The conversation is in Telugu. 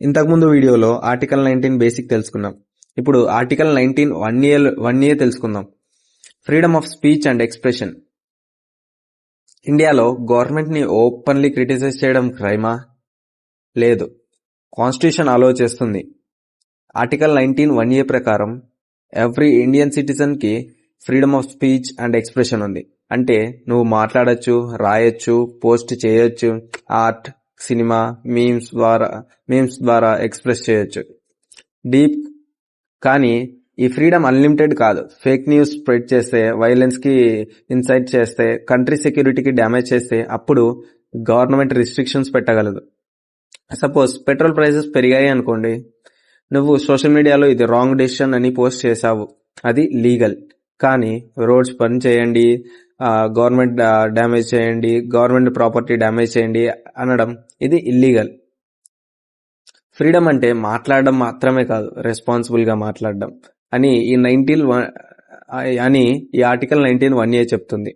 ఇంతకుముందు వీడియోలో ఆర్టికల్ 19 బేసిక్ తెలుసుకున్నాం. ఇప్పుడు ఆర్టికల్ 19 వన్ ఏ తెలుసుకుందాం. Freedom of speech and expression. ఇండియాలో గవర్నమెంట్ ని ఓపెన్లీ క్రిటిసైజ్ చేయడం క్రైమా? లేదు. కాన్స్టిట్యూషన్ అలో చేస్తుంది. ఆర్టికల్ 19 వన్ ఏ ప్రకారం ఎవ్రీ ఇండియన్ సిటిజన్ కి freedom of speech and expression ఉంది. అంటే నువ్వు మాట్లాడచ్చు, రాయొచ్చు, పోస్ట్ చేయొచ్చు, ఆర్ట్, సినిమా, మీమ్స్ ద్వారా ఎక్స్ప్రెస్ చేయొచ్చు. డీప్. కానీ ఈ ఫ్రీడమ్ అన్లిమిటెడ్ కాదు. ఫేక్ న్యూస్ స్ప్రెడ్ చేస్తే, వైలెన్స్ కి ఇన్సైట్ చేస్తే, కంట్రీ సెక్యూరిటీకి డ్యామేజ్ చేస్తే అప్పుడు గవర్నమెంట్ రిస్ట్రిక్షన్స్ పెట్టగలదు. సపోజ్ పెట్రోల్ ప్రైసెస్ పెరిగాయి అనుకోండి, నువ్వు సోషల్ మీడియాలో ఇది రాంగ్ డెసిషన్ అని పోస్ట్ చేశావు, అది లీగల్. కానీ రోడ్స్ బంద్ చేయండి, గవర్నమెంట్ డ్యామేజ్ చేయండి, గవర్నమెంట్ ప్రాపర్టీ డ్యామేజ్ చేయండి అనడం ఇది ఇల్లీగల్. ఫ్రీడమ్ అంటే మాట్లాడడం మాత్రమే కాదు, రెస్పాన్సిబుల్ గా మాట్లాడడం అని ఈ ఆర్టికల్ 19 వన్ ఏ చెప్తుంది.